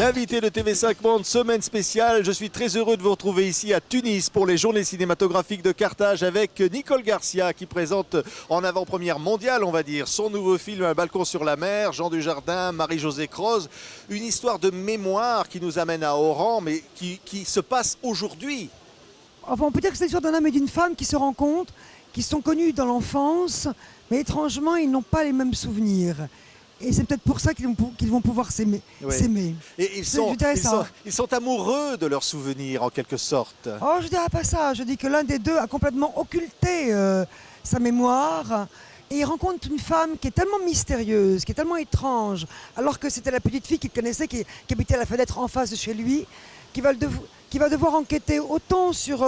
L'invité de TV5 Monde, semaine spéciale. Je suis très heureux de vous retrouver ici à Tunis pour les journées cinématographiques de Carthage avec Nicole Garcia qui présente en avant-première mondiale, on va dire, son nouveau film Un balcon sur la mer, Jean Dujardin, Marie-Josée Croze. Une histoire de mémoire qui nous amène à Oran, mais qui se passe aujourd'hui. Enfin, on peut dire que c'est l'histoire d'un homme et d'une femme qui se rencontrent, qui sont connus dans l'enfance, mais étrangement, ils n'ont pas les mêmes souvenirs. Et c'est peut-être pour ça qu'ils vont pouvoir s'aimer. Oui. Et ils sont amoureux de leurs souvenirs, en quelque sorte. Oh, je dirais pas ça. Je dis que l'un des deux a complètement occulté sa mémoire. Et il rencontre une femme qui est tellement mystérieuse, qui est tellement étrange, alors que c'était la petite fille qu'il connaissait, qui habitait à la fenêtre en face de chez lui, qui va devoir enquêter autant sur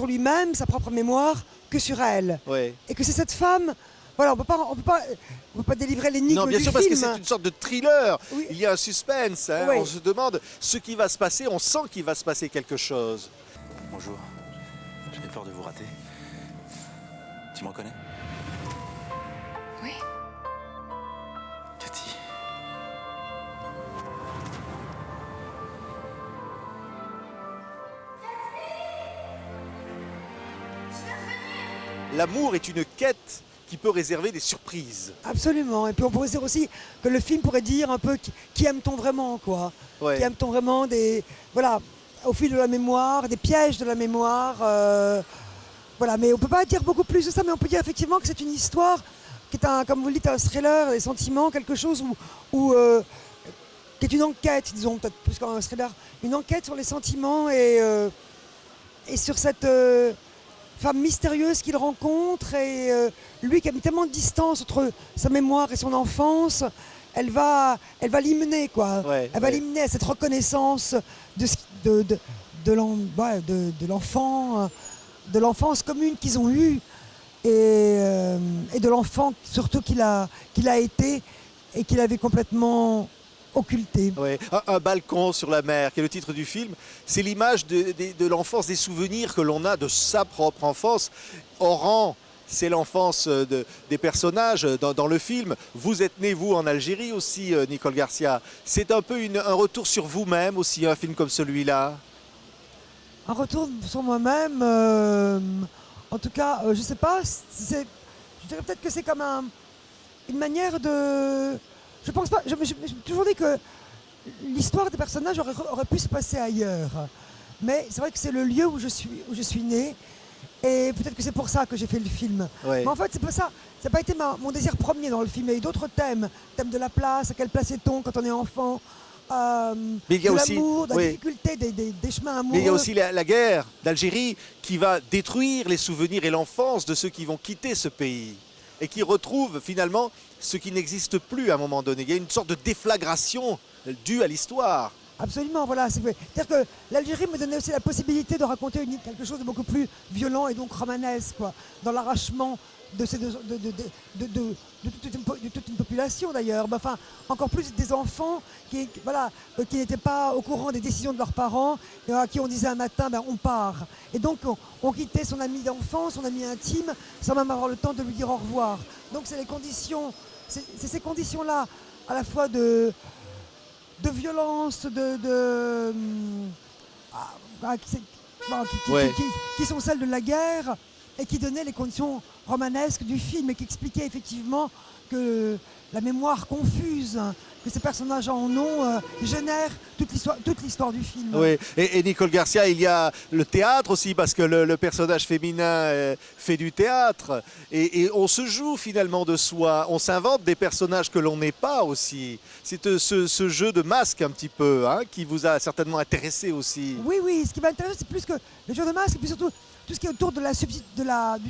lui-même, sa propre mémoire, que sur elle. Oui. Et que c'est cette femme... Voilà, on peut pas délivrer l'énigme du film. Non, bien sûr, parce que c'est une sorte de thriller. Oui. Il y a un suspense. Hein. Oui. On se demande ce qui va se passer. On sent qu'il va se passer quelque chose. Bonjour. J'avais peur de vous rater. Tu me reconnais? Oui. Cathy. L'amour est une quête qui peut réserver des surprises. Absolument. Et puis on pourrait dire aussi que le film pourrait dire un peu qui aime-t-on vraiment, quoi. Ouais. Qui aime-t-on vraiment voilà, au fil de la mémoire, des pièges de la mémoire. Voilà, mais on peut pas dire beaucoup plus de ça, mais on peut dire effectivement que c'est une histoire qui est comme vous le dites, un thriller, des sentiments, quelque chose qui est une enquête, disons, peut-être plus qu'un thriller, une enquête sur les sentiments et sur cette femme mystérieuse qu'il rencontre et lui qui a mis tellement de distance entre sa mémoire et son enfance, elle va l'immener, quoi. Ouais, elle va l'immener à cette reconnaissance de l'enfant, de l'enfance commune qu'ils ont eue et de l'enfant surtout qu'il a été et qu'il avait complètement occulté. Ouais. Un balcon sur la mer, qui est le titre du film, c'est l'image de l'enfance, des souvenirs que l'on a de sa propre enfance. Oran, c'est l'enfance des personnages dans le film. Vous êtes né, vous, en Algérie aussi, Nicole Garcia. C'est un peu un retour sur vous-même aussi, un film comme celui-là. Un retour sur moi-même, en tout cas, je sais pas, je dirais peut-être que c'est comme une manière de... Je pense pas, je me suis toujours dit que l'histoire des personnages aurait pu se passer ailleurs. Mais c'est vrai que c'est le lieu où je suis né. Et peut-être que c'est pour ça que j'ai fait le film. Ouais. Mais en fait, c'est pas ça. Ça n'a pas été mon désir premier dans le film. Il y a eu d'autres thèmes. Thème de la place, à quelle place est-on quand on est enfant, Mais il y a de aussi, l'amour, de la oui. difficulté des chemins amoureux. Mais il y a aussi la guerre d'Algérie qui va détruire les souvenirs et l'enfance de ceux qui vont quitter ce pays et qui retrouvent finalement ce qui n'existe plus à un moment donné. Il y a une sorte de déflagration due à l'histoire. Absolument, voilà. C'est-à-dire que l'Algérie me donnait aussi la possibilité de raconter quelque chose de beaucoup plus violent et donc romanesque, quoi, dans l'arrachement de toute une population d'ailleurs. Mais enfin, encore plus des enfants qui n'étaient pas au courant des décisions de leurs parents et à qui on disait un matin, on part. Et donc on quittait son ami d'enfance, son ami intime, sans même avoir le temps de lui dire au revoir. Donc c'est ces conditions-là, à la fois de violence, qui sont celles de la guerre et qui donnaient les conditions romanesques du film et qui expliquaient effectivement que la mémoire confuse que ces personnages en ont génère toute l'histoire du film. Oui. Et Nicole Garcia, il y a le théâtre aussi, parce que le personnage féminin fait du théâtre. Et on se joue finalement de soi. On s'invente des personnages que l'on n'est pas aussi. C'est ce jeu de masque un petit peu, hein, qui vous a certainement intéressé aussi. Oui. Ce qui m'intéresse, c'est plus que le jeu de masque, et puis surtout tout ce qui est autour du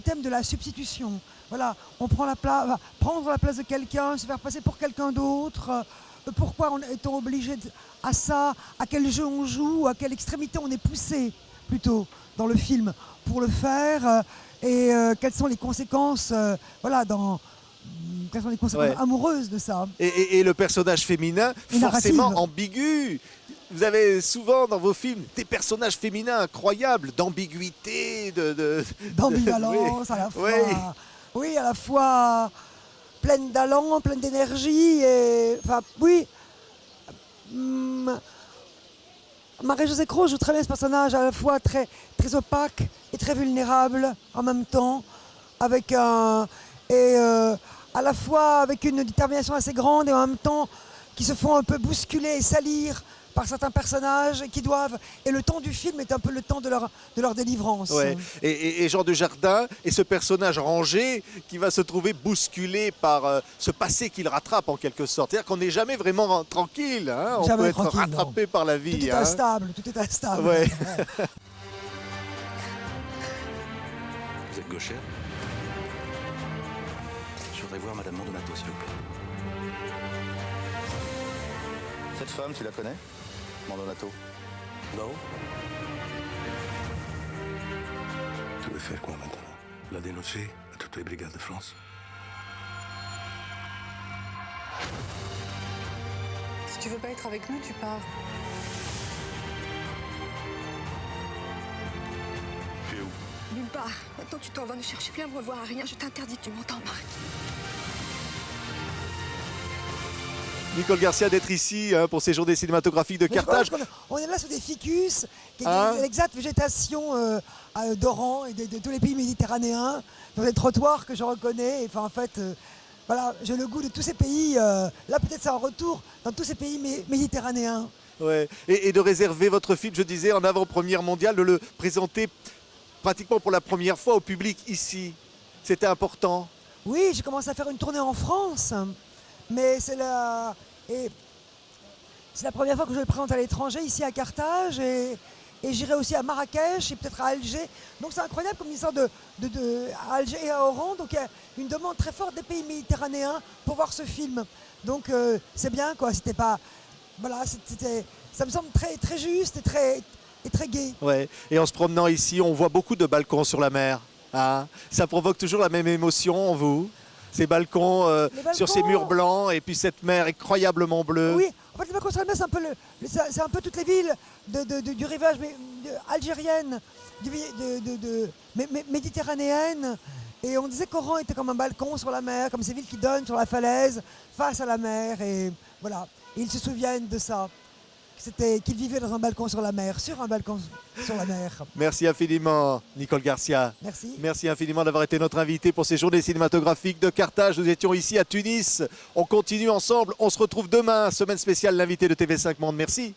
thème de la substitution. Voilà, on prend prendre la place de quelqu'un, se faire passer pour quelqu'un d'autre. Pourquoi est-on obligé à ça? À quel jeu on joue? À quelle extrémité on est poussé plutôt dans le film pour le faire? Et quelles sont les conséquences quelles sont les conséquences amoureuses de ça? Et le personnage féminin, forcément ambigu. Vous avez souvent dans vos films des personnages féminins incroyables, d'ambiguïté, d'ambivalence à la fois. Oui. Oui, à la fois pleine d'allant, pleine d'énergie. Et, enfin, oui. Marie-Josée Crowe joue très bien ce personnage, à la fois très, très opaque et très vulnérable en même temps, avec à la fois avec une détermination assez grande et en même temps qui se font un peu bousculer et salir par certains personnages qui doivent... Et le temps du film est un peu le temps de leur délivrance. Ouais. Et Jean Dujardin est ce personnage rangé qui va se trouver bousculé par ce passé qu'il rattrape en quelque sorte. C'est-à-dire qu'on n'est jamais vraiment tranquille. Hein, on Jamais peut être tranquille, rattrapé par la vie. Tout est hein. instable, tout est instable. Ouais. Vous êtes gauchère? Je voudrais voir Madame Mondonato, s'il vous plaît. Cette femme, tu la connais? Mondonato? Non? Tu veux faire quoi maintenant? La dénoncer à toutes les brigades de France? Si tu veux pas être avec nous, tu pars. Tu es où? Nulle part. Maintenant, tu t'en vas. Ne cherche plus à me revoir à rien. Je t'interdis. Tu m'entends, Marc? Nicole Garcia d'être ici hein, pour ces journées cinématographiques de Mais je Carthage. pense qu'on est là sur des ficus, qui est Hein l'exacte végétation d'Oran et de tous les pays méditerranéens, dans des trottoirs que je reconnais. Enfin, en fait, voilà, j'ai le goût de tous ces pays. Là, peut-être c'est un retour dans tous ces pays méditerranéens. Ouais. Et de réserver votre film, je disais, en avant-première mondiale, de le présenter pratiquement pour la première fois au public ici. C'était important. Oui, j'ai commencé à faire une tournée en France, mais c'est la première fois que je le présente à l'étranger, ici à Carthage, et j'irai aussi à Marrakech et peut-être à Alger. Donc c'est incroyable comme une histoire à Alger et à Oran. Donc il y a une demande très forte des pays méditerranéens pour voir ce film. Donc c'est bien, quoi. C'était pas... Voilà, ça me semble très, très juste et très gai. Ouais. Et en se promenant ici, on voit beaucoup de balcons sur la mer. Hein. Ça provoque toujours la même émotion en vous? Ces balcons, sur ces murs blancs et puis cette mer incroyablement bleue. Oui, en fait, le balcon sur la mer, c'est un peu toutes les villes du rivage algérienne, méditerranéenne. Et on disait qu'Oran était comme un balcon sur la mer, comme ces villes qui donnent sur la falaise face à la mer. Et voilà, et ils se souviennent de ça. Qu'ils vivaient dans un balcon sur la mer, sur un balcon sur la mer. Merci infiniment, Nicole Garcia. Merci. Merci infiniment d'avoir été notre invité pour ces journées cinématographiques de Carthage. Nous étions ici à Tunis. On continue ensemble. On se retrouve demain, semaine spéciale, l'invité de TV5 Monde. Merci.